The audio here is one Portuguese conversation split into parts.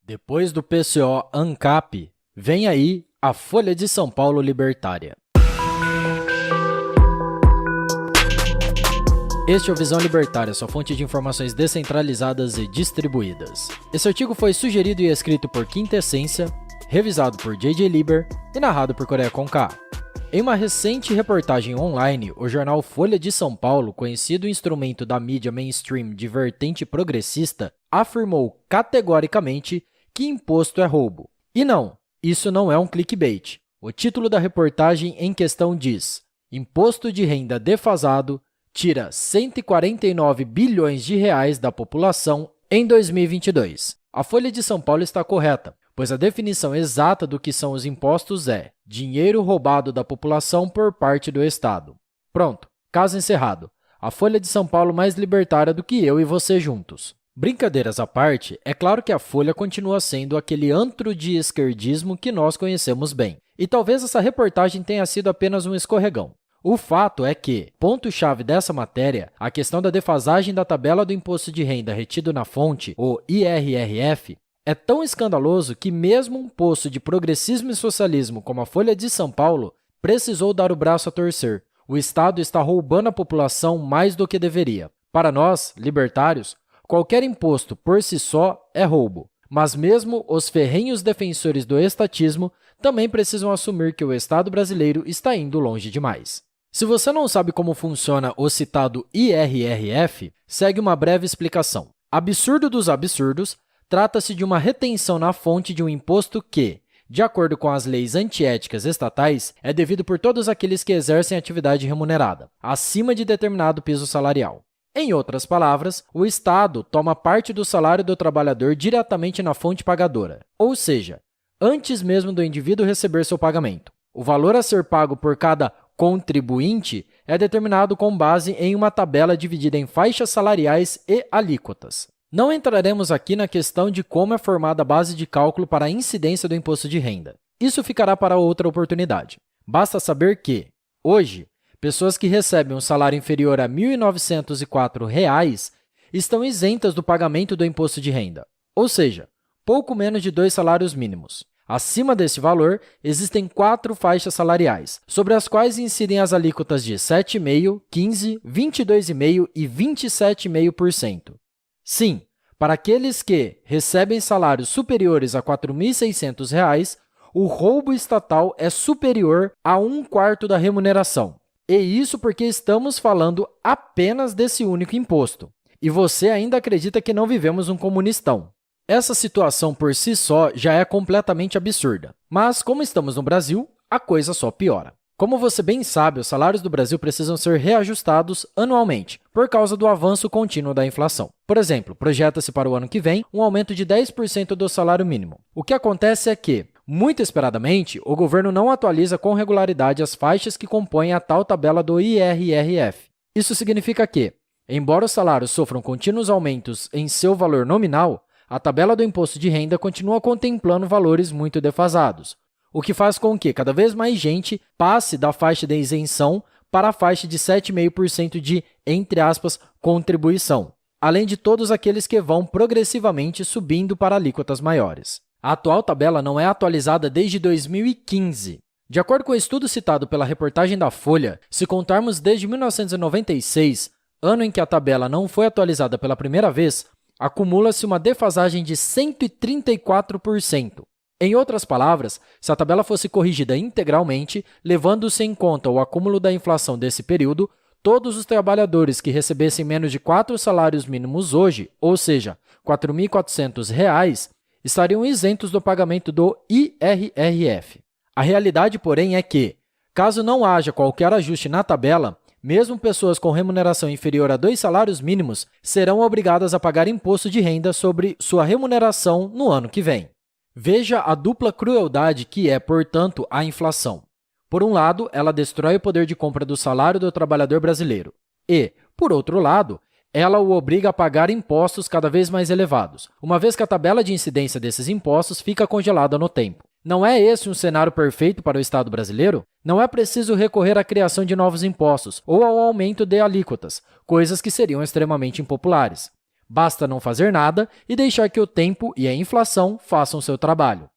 Depois do PCO ANCAP, vem aí a Folha de São Paulo Libertária. Este é o Visão Libertária, sua fonte de informações descentralizadas e distribuídas. Esse artigo foi sugerido e escrito por Quintessência, revisado por J.J. Lieber e narrado por Coreia com K. Em uma recente reportagem online, o jornal Folha de São Paulo, conhecido instrumento da mídia mainstream de vertente progressista, afirmou categoricamente que imposto é roubo. E não, isso não é um clickbait. O título da reportagem em questão diz: Imposto de renda defasado tira 149 bilhões de reais da população em 2022. A Folha de São Paulo está correta, pois a definição exata do que são os impostos é dinheiro roubado da população por parte do Estado. Pronto, caso encerrado. A Folha de São Paulo mais libertária do que eu e você juntos. Brincadeiras à parte, é claro que a Folha continua sendo aquele antro de esquerdismo que nós conhecemos bem. E talvez essa reportagem tenha sido apenas um escorregão. O fato é que, ponto-chave dessa matéria, a questão da defasagem da tabela do imposto de renda retido na fonte, o IRRF, é tão escandaloso que mesmo um poço de progressismo e socialismo como a Folha de São Paulo precisou dar o braço a torcer. O Estado está roubando a população mais do que deveria. Para nós, libertários, qualquer imposto por si só é roubo, mas mesmo os ferrenhos defensores do estatismo também precisam assumir que o Estado brasileiro está indo longe demais. Se você não sabe como funciona o citado IRRF, segue uma breve explicação. Absurdo dos absurdos, trata-se de uma retenção na fonte de um imposto que, de acordo com as leis antiéticas estatais, é devido por todos aqueles que exercem atividade remunerada, acima de determinado piso salarial. Em outras palavras, o Estado toma parte do salário do trabalhador diretamente na fonte pagadora, ou seja, antes mesmo do indivíduo receber seu pagamento. O valor a ser pago por cada contribuinte é determinado com base em uma tabela dividida em faixas salariais e alíquotas. Não entraremos aqui na questão de como é formada a base de cálculo para a incidência do imposto de renda. Isso ficará para outra oportunidade. Basta saber que, hoje, pessoas que recebem um salário inferior a R$ 1.904 estão isentas do pagamento do imposto de renda, ou seja, pouco menos de 2 salários mínimos. Acima desse valor, existem 4 faixas salariais, sobre as quais incidem as alíquotas de 7,5%, 15%, 22,5% e 27,5%. Sim, para aqueles que recebem salários superiores a R$ 4.600, o roubo estatal é superior a 1/4 da remuneração. E isso porque estamos falando apenas desse único imposto. E você ainda acredita que não vivemos um comunistão. Essa situação por si só já é completamente absurda. Mas, como estamos no Brasil, a coisa só piora. Como você bem sabe, os salários do Brasil precisam ser reajustados anualmente, por causa do avanço contínuo da inflação. Por exemplo, projeta-se para o ano que vem um aumento de 10% do salário mínimo. O que acontece é que, muito esperadamente, o governo não atualiza com regularidade as faixas que compõem a tal tabela do IRRF. Isso significa que, embora os salários sofram contínuos aumentos em seu valor nominal, a tabela do imposto de renda continua contemplando valores muito defasados, o que faz com que cada vez mais gente passe da faixa de isenção para a faixa de 7,5% de, entre aspas, contribuição, além de todos aqueles que vão progressivamente subindo para alíquotas maiores. A atual tabela não é atualizada desde 2015. De acordo com o estudo citado pela reportagem da Folha, se contarmos desde 1996, ano em que a tabela não foi atualizada pela primeira vez, acumula-se uma defasagem de 134%. Em outras palavras, se a tabela fosse corrigida integralmente, levando-se em conta o acúmulo da inflação desse período, todos os trabalhadores que recebessem menos de 4 salários mínimos hoje, ou seja, R$ 4.400, estariam isentos do pagamento do IRRF. A realidade, porém, é que, caso não haja qualquer ajuste na tabela, mesmo pessoas com remuneração inferior a 2 salários mínimos serão obrigadas a pagar imposto de renda sobre sua remuneração no ano que vem. Veja a dupla crueldade que é, portanto, a inflação. Por um lado, ela destrói o poder de compra do salário do trabalhador brasileiro e, por outro lado, ela o obriga a pagar impostos cada vez mais elevados, uma vez que a tabela de incidência desses impostos fica congelada no tempo. Não é esse um cenário perfeito para o Estado brasileiro? Não é preciso recorrer à criação de novos impostos ou ao aumento de alíquotas, coisas que seriam extremamente impopulares. Basta não fazer nada e deixar que o tempo e a inflação façam seu trabalho.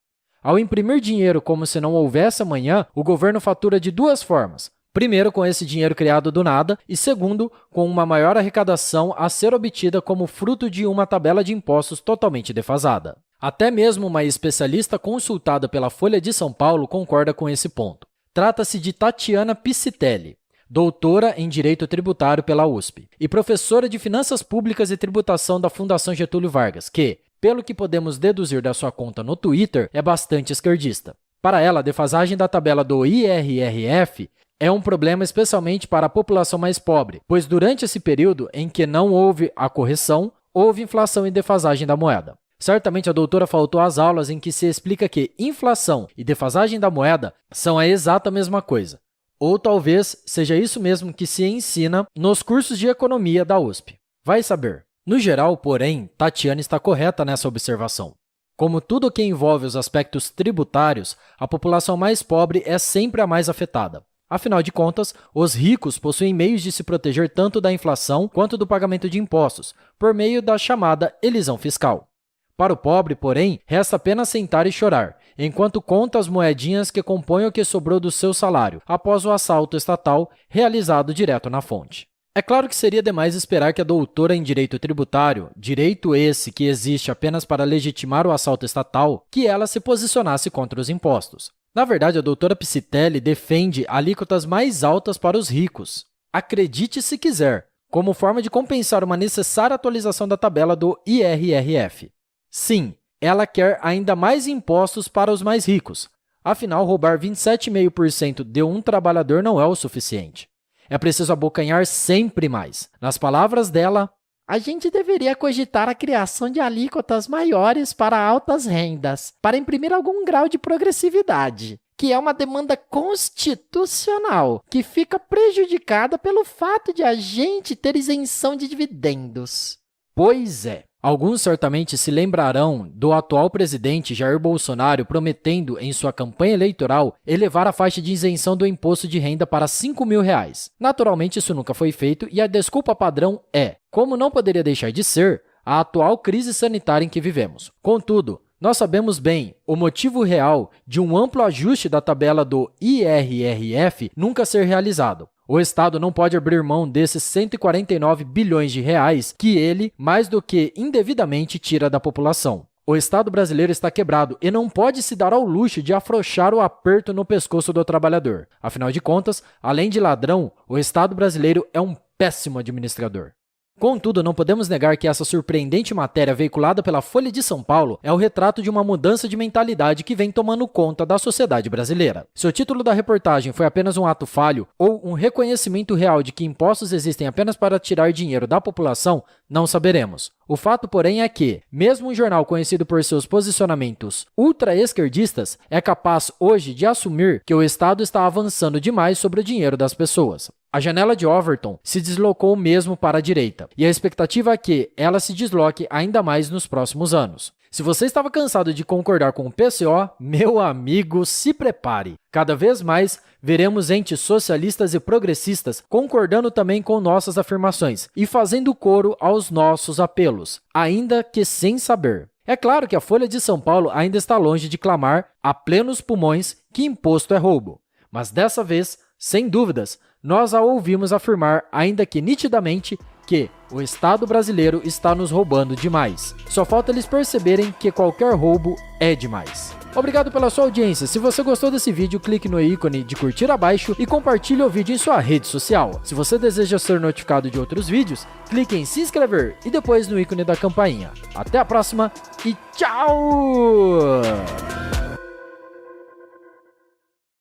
Ao imprimir dinheiro como se não houvesse amanhã, o governo fatura de duas formas. Primeiro, com esse dinheiro criado do nada, e segundo, com uma maior arrecadação a ser obtida como fruto de uma tabela de impostos totalmente defasada. Até mesmo uma especialista consultada pela Folha de São Paulo concorda com esse ponto. Trata-se de Tatiana Piscitelli, doutora em Direito Tributário pela USP e professora de Finanças Públicas e Tributação da Fundação Getúlio Vargas, que, pelo que podemos deduzir da sua conta no Twitter, é bastante esquerdista. Para ela, a defasagem da tabela do IRRF é um problema especialmente para a população mais pobre, pois durante esse período em que não houve a correção, houve inflação e defasagem da moeda. Certamente a doutora faltou às aulas em que se explica que inflação e defasagem da moeda são a exata mesma coisa. Ou talvez seja isso mesmo que se ensina nos cursos de economia da USP. Vai saber. No geral, porém, Tatiana está correta nessa observação. Como tudo que envolve os aspectos tributários, a população mais pobre é sempre a mais afetada. Afinal de contas, os ricos possuem meios de se proteger tanto da inflação quanto do pagamento de impostos, por meio da chamada elisão fiscal. Para o pobre, porém, resta apenas sentar e chorar, enquanto conta as moedinhas que compõem o que sobrou do seu salário após o assalto estatal realizado direto na fonte. É claro que seria demais esperar que a doutora em Direito Tributário, direito esse que existe apenas para legitimar o assalto estatal, que ela se posicionasse contra os impostos. Na verdade, a doutora Piscitelli defende alíquotas mais altas para os ricos. Acredite se quiser, como forma de compensar uma necessária atualização da tabela do IRRF. Sim, ela quer ainda mais impostos para os mais ricos. Afinal, roubar 27,5% de um trabalhador não é o suficiente. É preciso abocanhar sempre mais. Nas palavras dela, a gente deveria cogitar a criação de alíquotas maiores para altas rendas, para imprimir algum grau de progressividade, que é uma demanda constitucional, que fica prejudicada pelo fato de a gente ter isenção de dividendos. Pois é. Alguns certamente se lembrarão do atual presidente Jair Bolsonaro prometendo em sua campanha eleitoral elevar a faixa de isenção do imposto de renda para R$ 5.000. Naturalmente, isso nunca foi feito e a desculpa padrão é, como não poderia deixar de ser, a atual crise sanitária em que vivemos. Contudo, nós sabemos bem o motivo real de um amplo ajuste da tabela do IRRF nunca ser realizado. O Estado não pode abrir mão desses 149 bilhões de reais que ele, mais do que indevidamente, tira da população. O Estado brasileiro está quebrado e não pode se dar ao luxo de afrouxar o aperto no pescoço do trabalhador. Afinal de contas, além de ladrão, o Estado brasileiro é um péssimo administrador. Contudo, não podemos negar que essa surpreendente matéria veiculada pela Folha de São Paulo é o retrato de uma mudança de mentalidade que vem tomando conta da sociedade brasileira. Se o título da reportagem foi apenas um ato falho ou um reconhecimento real de que impostos existem apenas para tirar dinheiro da população, não saberemos. O fato, porém, é que, mesmo um jornal conhecido por seus posicionamentos ultra-esquerdistas, é capaz hoje de assumir que o Estado está avançando demais sobre o dinheiro das pessoas. A janela de Overton se deslocou mesmo para a direita, e a expectativa é que ela se desloque ainda mais nos próximos anos. Se você estava cansado de concordar com o PCO, meu amigo, se prepare. Cada vez mais, veremos entes socialistas e progressistas concordando também com nossas afirmações e fazendo coro aos nossos apelos, ainda que sem saber. É claro que a Folha de São Paulo ainda está longe de clamar a plenos pulmões que imposto é roubo, mas dessa vez, sem dúvidas, nós a ouvimos afirmar, ainda que nitidamente, que o Estado brasileiro está nos roubando demais. Só falta eles perceberem que qualquer roubo é demais. Obrigado pela sua audiência. Se você gostou desse vídeo, clique no ícone de curtir abaixo e compartilhe o vídeo em sua rede social. Se você deseja ser notificado de outros vídeos, clique em se inscrever e depois no ícone da campainha. Até a próxima e tchau!